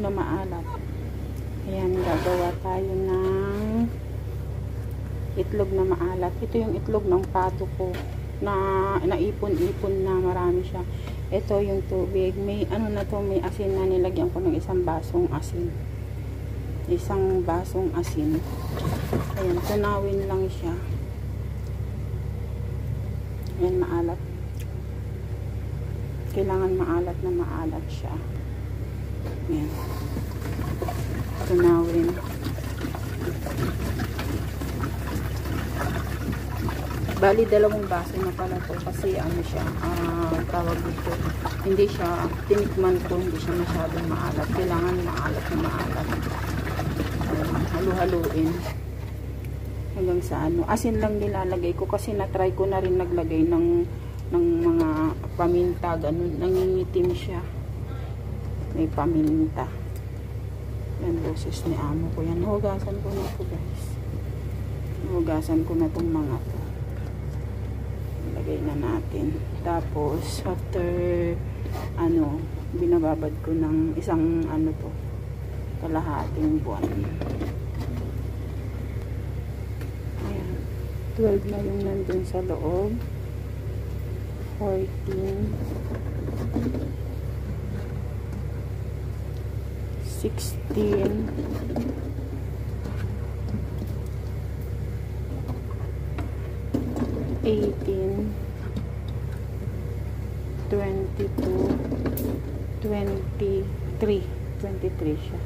na maalat. Ayan, gagawa tayo ng itlog na maalat. Ito yung itlog ng pato ko na naipon-ipon na marami siya. Ito yung tubig. May ano na to, may asin na nilagyan ko ng isang basong asin. Isang basong asin. Ayan, tunawin lang siya. Ayan, maalat. Kailangan maalat na maalat siya. Ayan. Tunawin. Bali, 2 baso na pala to kasi ano siya, tawag dito. Hindi siya, tinikman ko, hindi siya masyadong maalat. Kailangan maalat na maalat. Halu-haluin. Hanggang sa ano. Asin lang nilalagay ko kasi na-try ko na rin naglagay ng mga paminta, ganun. Nangingitim siya. May paminta. Yan, boses ni amo ko. Yan, hugasan ko na ito, guys. Hugasan ko na itong mga to. Lagay na natin. Tapos, after, binababad ko ng isang, kalahating buwan. Ayan. 12 na yung nandun sa loob. 14. 16. 18, 22, 23 siya.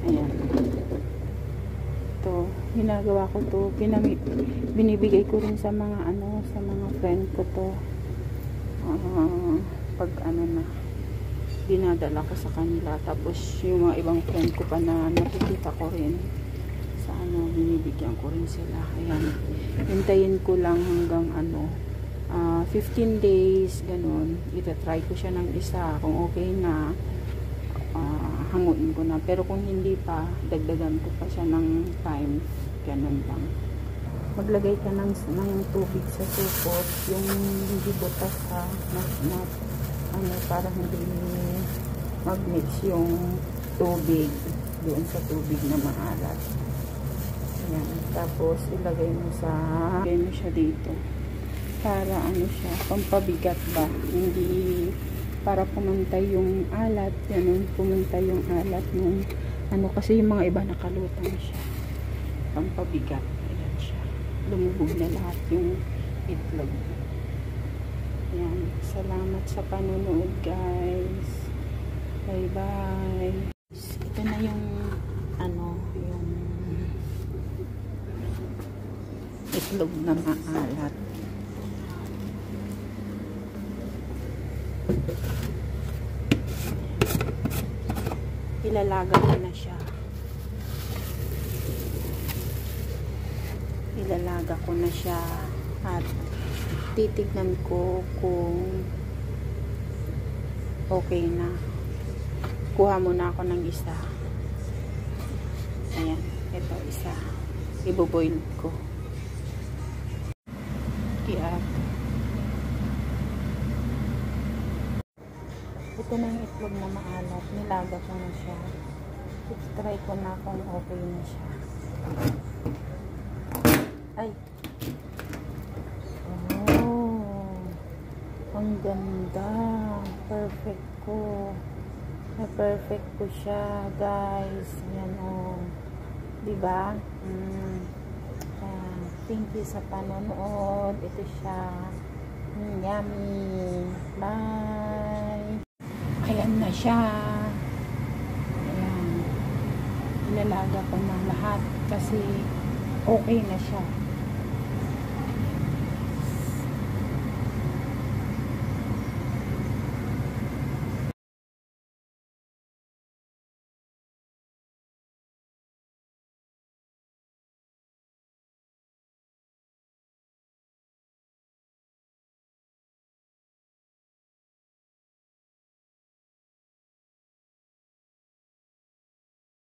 Ayan. Ito, ginagawa ko to, binibigay ko rin sa mga sa mga friend ko to. Pag na, dinadala ko sa kanila. Tapos yung mga ibang friend ko pa na nakikita ko rin sa binibigyan ko rin sila. Ayan. Hintayin ko lang hanggang 15 days, ganun. Ita-try ko siya ng isa. Kung okay na, hanguin ko na. Pero kung hindi pa, dagdagan ko pa siya ng time. Ganun lang. Maglagay ka ng tubig sa supot. Yung hindi butas ha. Para hindi mag-mix yung tubig doon sa tubig na maalat. Ayan. Tapos, ilagay mo siya dito. Para siya, pampabigat ba? Hindi, para pumantay yung alat. Yan, pumantay yung alat ng, kasi yung mga iba nakalutang siya. Pampabigat. Ayan siya. Lumubog na lahat yung itlog. Ayan. Salamat sa panonood, guys. Bye-bye. Ito na yung, yung itlog na maalat. Ilalaga ko na siya. Ilalaga ko na siya at titignan ko kung okay na. Kuha muna ako ng isa. Ayan, ito isa. Iboboil ko. Ito na yung itlog na maalat. Nilaga ko na siya. Try ko na kung okay na siya. Ay! Oh! Ang ganda! Perfect ko. Na-perfect ko siya, guys. Ayan, oh. Diba? Thank you sa panonood. Ito siya. Yummy! Bye! Ayan na siya. Ayan. Ilalaga ko na lahat kasi okay na siya.